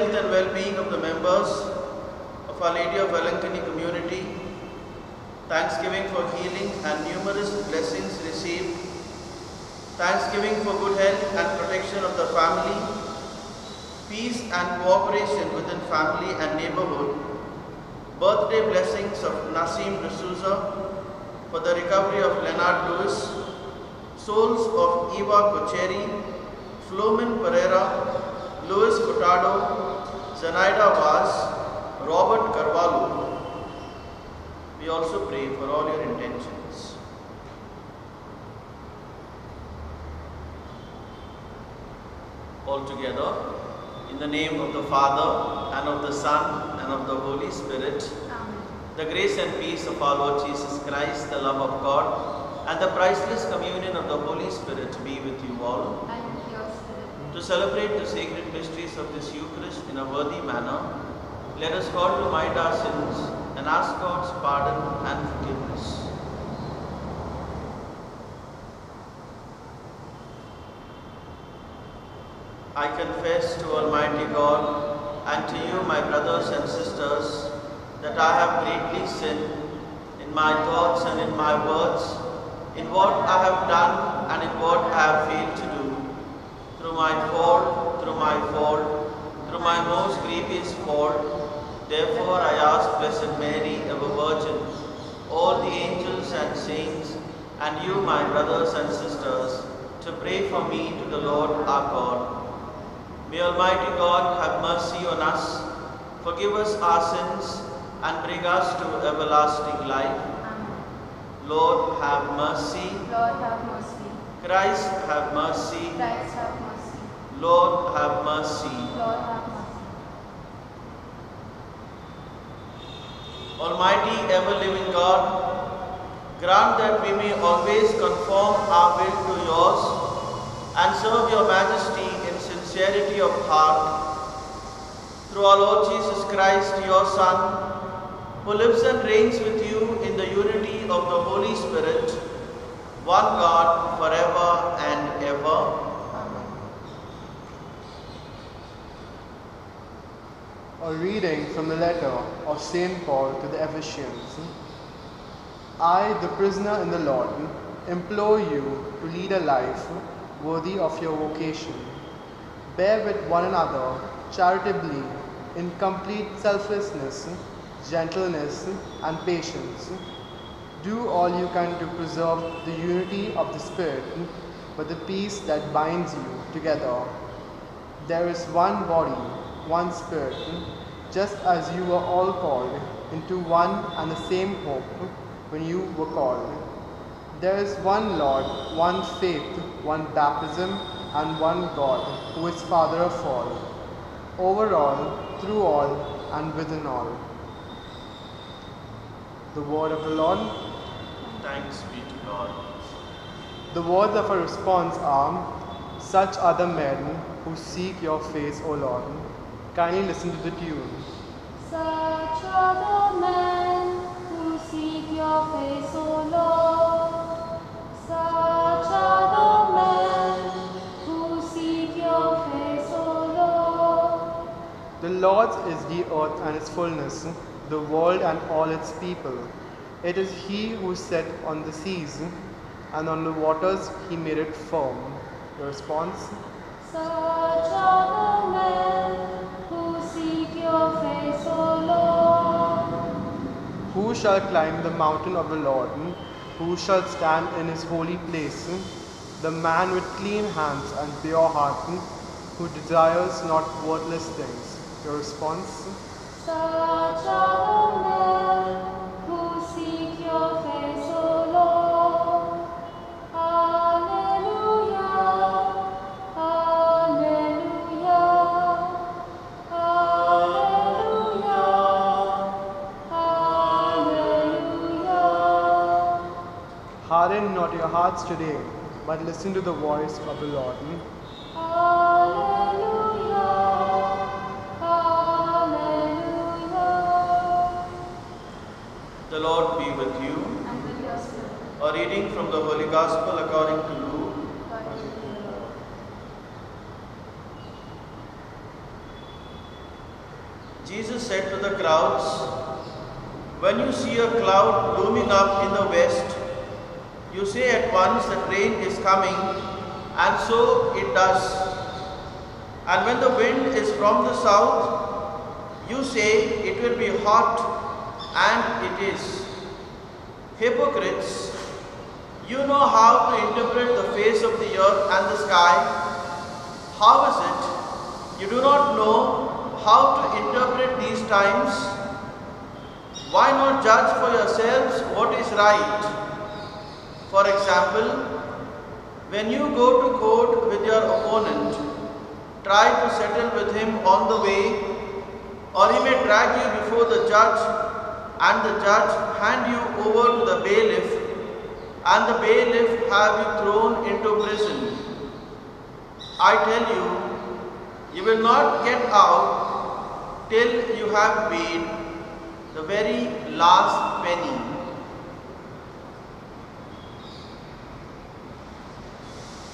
health and well-being of the members of Our Lady of Velankani community, thanksgiving for healing and numerous blessings received, thanksgiving for good health and protection of the family, peace and cooperation within family and neighborhood, birthday blessings of Nasim D'Souza for the recovery of Leonard Lewis, souls of Eva Kocheri, Flomin Pereira, Luis Furtado, Zenaida Vaz, Robert Carvalho. We also pray for all your intentions. All together, in the name of the Father, and of the Son, and of the Holy Spirit, Amen. The grace and peace of our Lord Jesus Christ, the love of God, and the priceless communion of the Holy Spirit be with you all. And with your spirit. To celebrate the sacred mysteries of this Eucharist in a worthy manner, let us call to mind our sins and ask God's pardon and forgiveness. I confess to Almighty God and to you, my brothers and sisters, that I have greatly sinned in my thoughts and in my words, in what I have done and in what I have failed to do, through my fault, through my most grievous fault. Therefore I ask Blessed Mary, ever Virgin, all the angels and saints, and you, my brothers and sisters, to pray for me to the Lord our God. May Almighty God have mercy on us, forgive us our sins, and bring us to everlasting life. Amen. Lord, have mercy. Lord, have mercy. Christ, have mercy. Christ, have mercy. Lord, have mercy. Lord, have mercy. Almighty, ever-living God, grant that we may always conform our will to yours and serve your majesty in sincerity of heart. Through our Lord Jesus Christ, your Son, who lives and reigns with you in the unity of the Holy Spirit, one God, forever and ever. A reading from the letter of St. Paul to the Ephesians. I, the prisoner in the Lord, implore you to lead a life worthy of your vocation. Bear with one another charitably in complete selflessness, gentleness, and patience. Do all you can to preserve the unity of the Spirit with the peace that binds you together. There is one body, one Spirit, just as you were all called into one and the same hope when you were called. There is one Lord, one faith, one baptism, and one God, who is Father of all, over all, through all, and within all. The word of the Lord. Thanks be to God. The words of our response are, such are the men who seek your face, O Lord. Kindly listen to the tune. Such are the men who seek your face, O Lord. Such are the men who seek your face, O Lord. The Lord's is the earth and its fullness, the world and all its people. It is He who set on the seas, and on the waters He made it firm. The response? Such are the men who seek your face, O Lord. Who shall climb the mountain of the Lord? Who shall stand in His holy place? The man with clean hands and pure heart, who desires not worthless things. Your response? Such are the men who seek your face, O Lord. Alleluia, alleluia, alleluia, alleluia. Harden not your hearts today, but listen to the voice of the Lord. Alleluia, alleluia. The Lord be with you. And with your spirit. A reading from the Holy Gospel according to Luke. the crowds, when you see a cloud looming up in the west, you say at once that rain is coming, and so it does. And when the wind is from the south, you say it will be hot, and it is. Hypocrites, you know how to interpret the face of the earth and the sky. How is it you do not know how to interpret these times? Why not judge for yourselves what is right? For example, when you go to court with your opponent, try to settle with him on the way, or he may drag you before the judge, and the judge hand you over to the bailiff, and the bailiff have you thrown into prison. I tell you, you will not get out till you have paid the very last penny.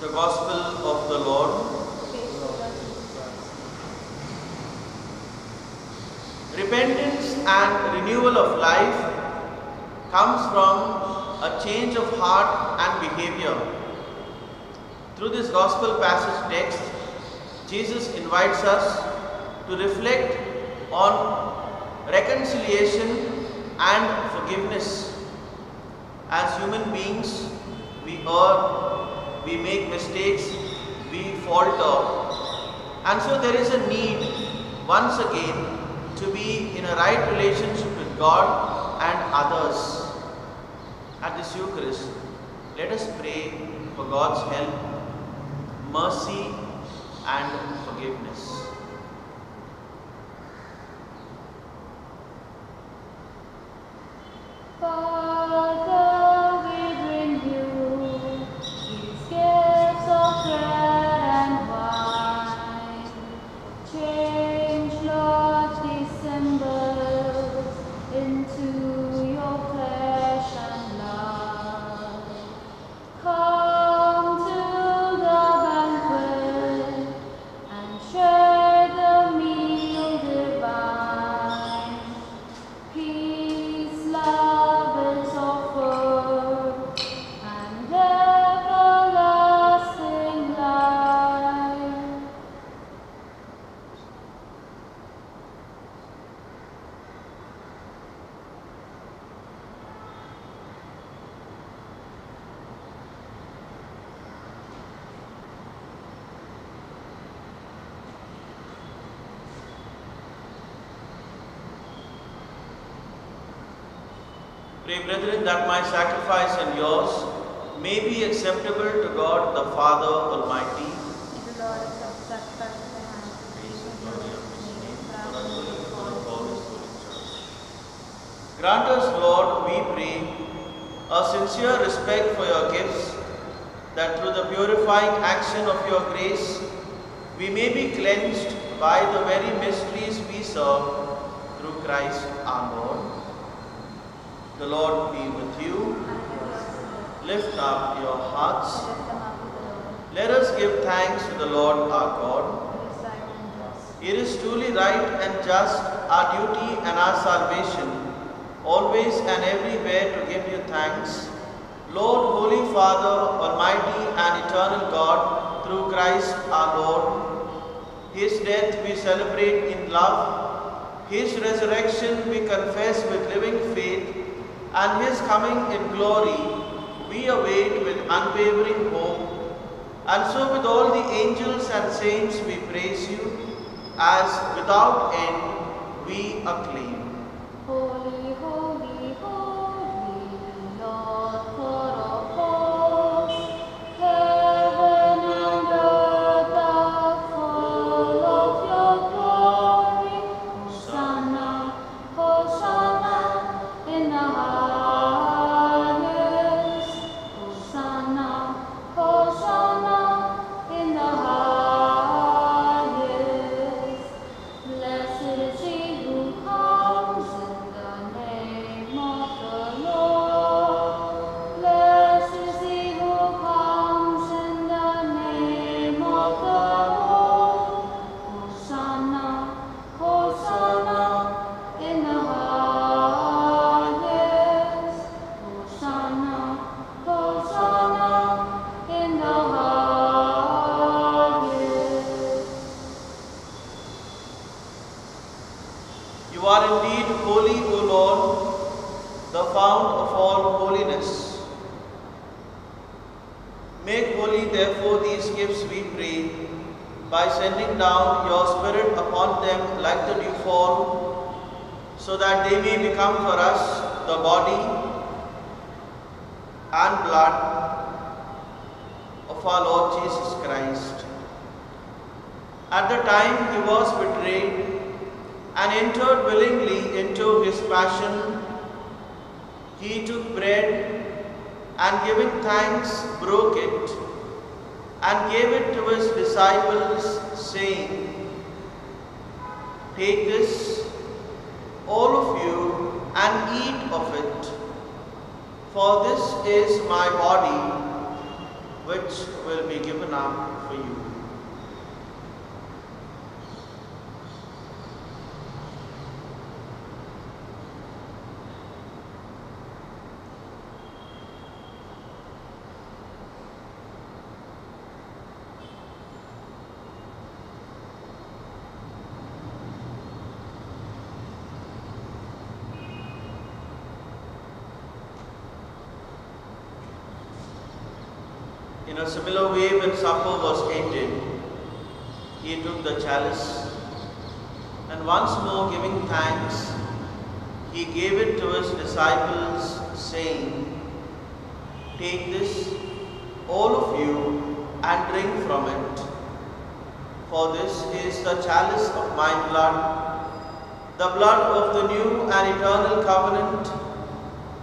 The Gospel of the Lord. Repentance and renewal of life comes from a change of heart and behavior. Through this Gospel passage text, Jesus invites us to reflect on reconciliation and forgiveness. As human beings, we err, we make mistakes, we falter, and so there is a need once again to be in a right relationship with God and others. At this Eucharist, let us pray for God's help, mercy and forgiveness. Father, we bring you these gifts of bread and wine. Change, Lord, these symbols into your flesh and blood. Come to the banquet and share the meal divine. Peace, love is offered, and everlasting life. Pray, brethren, that my sacrifice and yours may be acceptable to God the Father Almighty. May the Lord accept the sacrifice of the hands of Praise the and glory of His name, for Lord, our good and and for for of the all His holy church. Grant us, Lord, we pray, a sincere respect for your gifts, that through the purifying action of your grace, we may be cleansed by the very mysteries we serve through Christ our Lord. The Lord be with you. Lift up your hearts. Let us give thanks to the Lord our God. It is truly right and just, our duty and our salvation, always and everywhere to give you thanks. Lord, Holy Father, Almighty and Eternal God, through Christ our Lord. His death we celebrate in love. His resurrection we confess with living faith. And His coming in glory we await with unwavering hope. And so with all the angels and saints we praise you, as without end we acclaim. Holy, holy, holy, Lord God of hosts, heaven and earth are full of your glory. Hosanna, Hosanna in the highest. Hosanna, Hosanna in the highest. Blessed is he who comes in the name of the Lord. holy, O Lord, the fount of all holiness. Make holy, therefore, these gifts, we pray, by sending down your Spirit upon them like the dewfall, so that they may become for us the body and blood of our Lord Jesus Christ. At the time he was betrayed and entered willingly into his passion, he took bread and giving thanks broke it and gave it to his disciples, saying, "Take this, all of you, and eat of it, for this is my body, which will be given up for you." In a similar way, when supper was ended, he took the chalice, and once more giving thanks, he gave it to his disciples, saying, "Take this, all of you, and drink from it, for this is the chalice of my blood, the blood of the new and eternal covenant,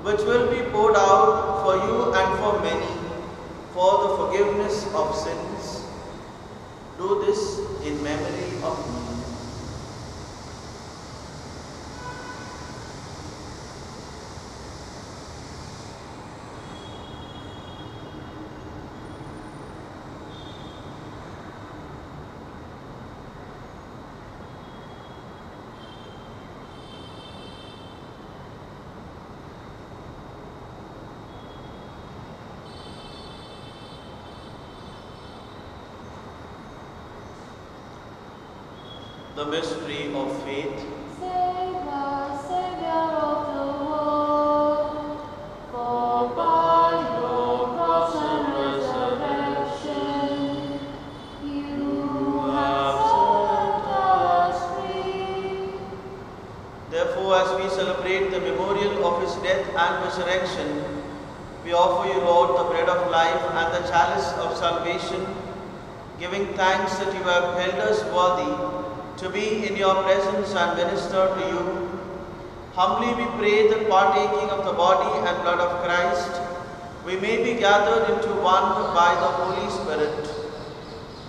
which will be poured out for you and for many, for the forgiveness of sins. Do this in memory of me." The mystery of faith. Save us, Saviour of the world, for by your cross and resurrection, you have set us free. Therefore, as we celebrate the memorial of his death and resurrection, we offer you, Lord, the bread of life and the chalice of salvation, giving thanks that you have held us worthy to be in your presence and minister to you. Humbly we pray that, partaking of the body and blood of Christ, we may be gathered into one by the Holy Spirit.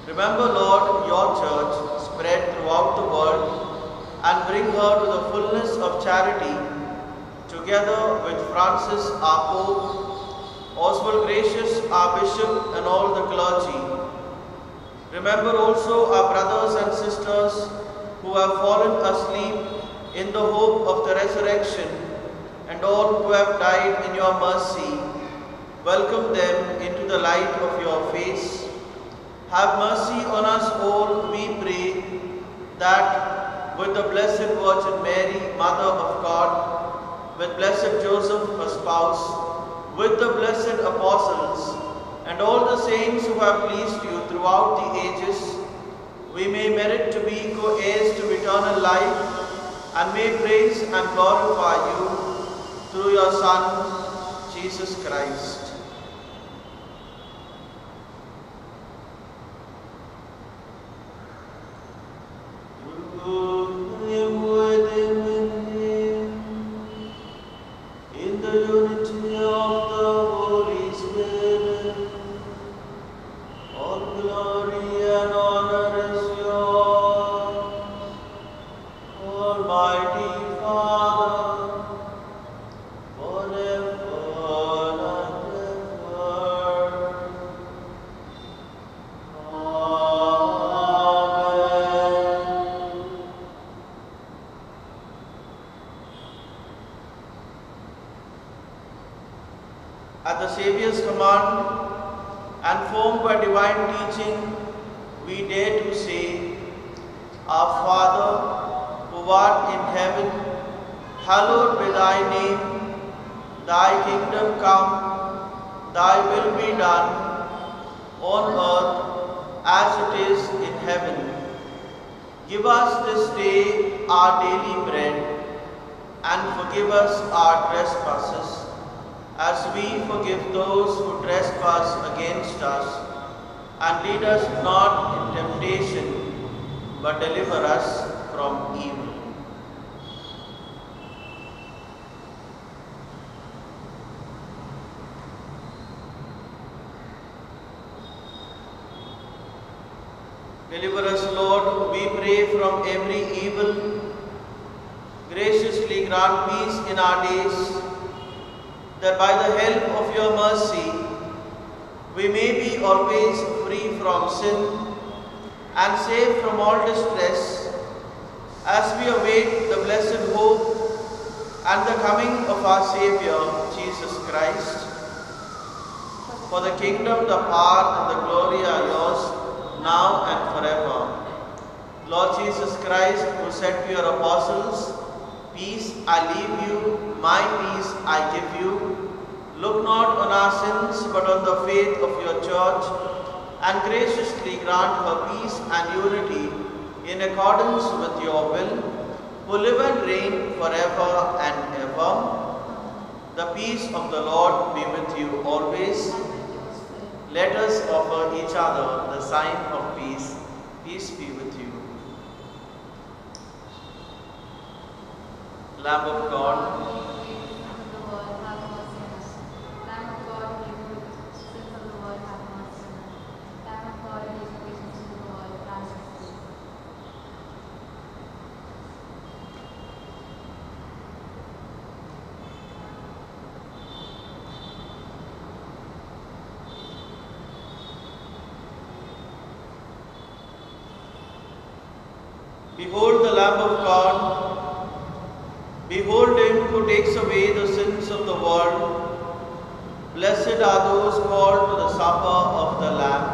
Remember, Lord, your church spread throughout the world, and bring her to the fullness of charity, together with Francis, our Pope, Oswald Gracious, our Bishop, and all the clergy. Remember also our brothers and sisters who have fallen asleep in the hope of the resurrection, and all who have died in your mercy. Welcome them into the light of your face. Have mercy on us all, we pray, that with the Blessed Virgin Mary, Mother of God, with Blessed Joseph, her spouse, with the blessed apostles, and all the saints who have pleased you throughout the ages, we may merit to be co-heirs to eternal life, and may praise and glorify you through your Son, Jesus Christ. At the Saviour's command and formed by divine teaching, we dare to say, Our Father, who art in heaven, hallowed be thy name, thy kingdom come, thy will be done, on earth as it is in heaven. Give us this day our daily bread, and forgive us our trespasses, as we forgive those who trespass against us. And lead us not in temptation, but deliver us from evil. Deliver us, Lord, we pray, from every evil. Graciously grant peace in our days, that by the help of your mercy we may be always free from sin and safe from all distress, as we await the blessed hope and the coming of our Saviour, Jesus Christ. For the kingdom, the power, and the glory are yours, now and forever. Lord Jesus Christ, who said to your apostles, "Peace I leave you, my peace I give you," look not on our sins, but on the faith of your church, and graciously grant her peace and unity in accordance with your will, who live and reign forever and ever. The peace of the Lord be with you always. Let us offer each other the sign of peace. Peace be with you. Lamb of God, behold the Lamb of God. Behold him who takes away the sins of the world. Blessed are those called to the supper of the Lamb.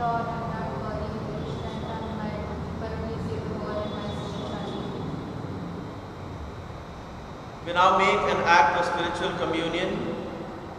Lord, I'm not worthy to stand on my, but only say the word and my soul shall live. We now make an act of spiritual communion.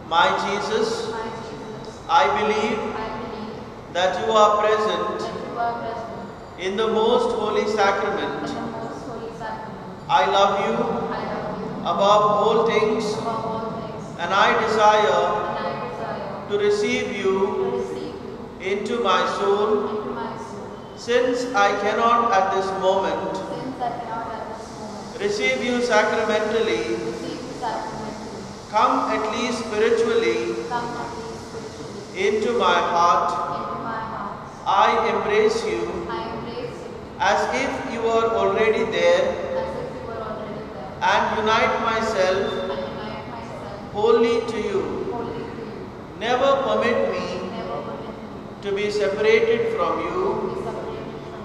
My Jesus, My Jesus, I believe I believe that you are present that you are present in the most holy in sacrament. the most holy sacrament. I love you I love you above all things, above all things, and I desire and I desire to receive to you receive you into my soul. into my soul. Since I cannot at this moment Since I cannot at this moment receive you sacramentally, receive you sacramentally, come at least spiritually come at least spiritually into my heart. into my heart. I embrace you I embrace you as if you were already there, as if you were already there, and unite myself and unite myself wholly to you. wholly to you. Never permit me Never permit me to be separated from to you. be separated from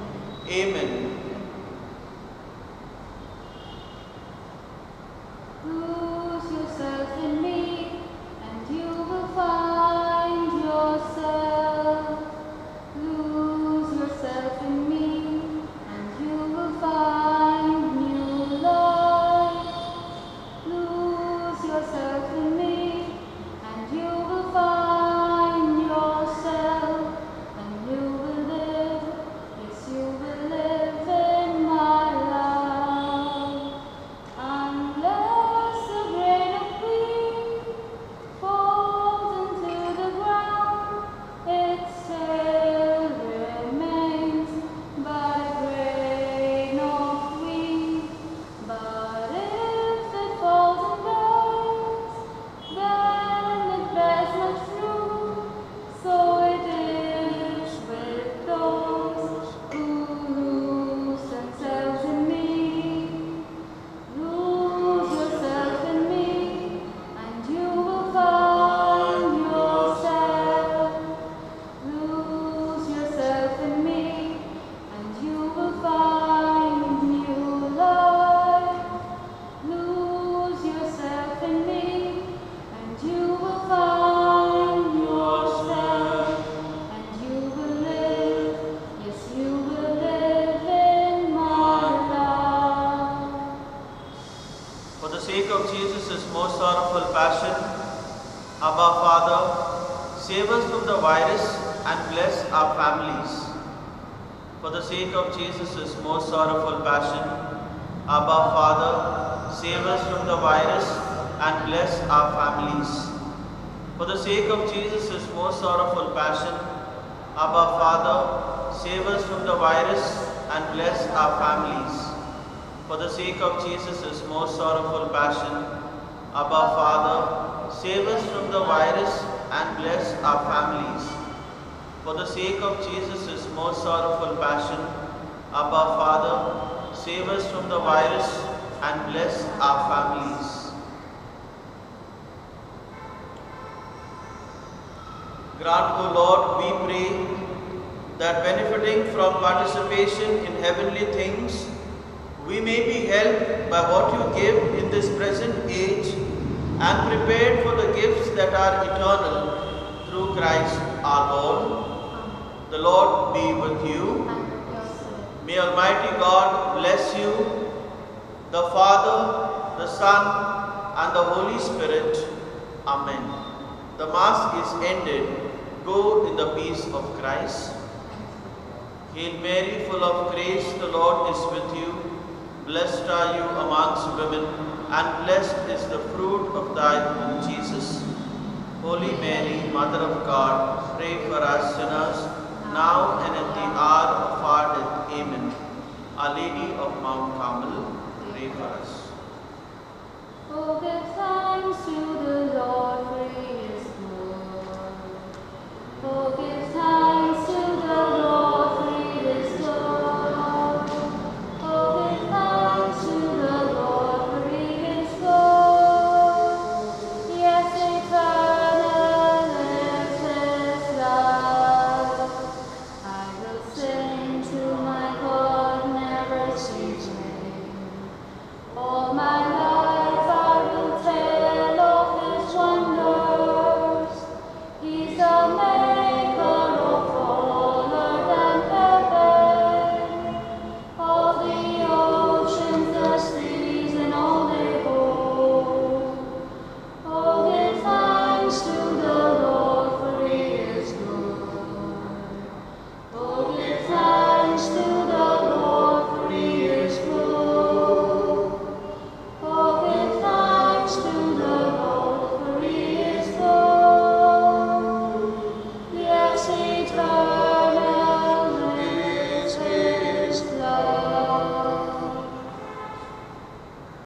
you. Amen. Lose yourself in me, and you will find yourself. Lose yourself in me, and you will find new life. Lose yourself in me, and you will find yourself, and you will live. Yes, you will live For the sake of Jesus' most sorrowful passion, Abba Father, save us from the virus and bless our families. For the sake of Jesus' most sorrowful passion, Abba Father, save us from the virus and bless our families. For the sake of Jesus' most sorrowful passion, Abba Father, save us from the virus and bless our families. For the sake of Jesus' most sorrowful passion, Abba Father, save us from the virus and bless our families. For the sake of Jesus' most sorrowful passion, Abba Father, save us from the virus and bless our families. Grant, O Lord, we pray, that benefiting from participation in heavenly things, we may be helped by what you give in this present age and prepared for the gifts that are eternal through Christ our Lord. The Lord be with you. May Almighty God bless you, the Father, the Son, and the Holy Spirit. Amen. The Mass is ended. Go in the peace of Christ. Hail Mary, full of grace, the Lord is with you. Blessed are you amongst women, and blessed is the fruit of thy womb, Jesus. Holy Mary, Mother of God, pray for us sinners, now and at the hour of our death. Amen. Our Lady of Mount Carmel, pray for us.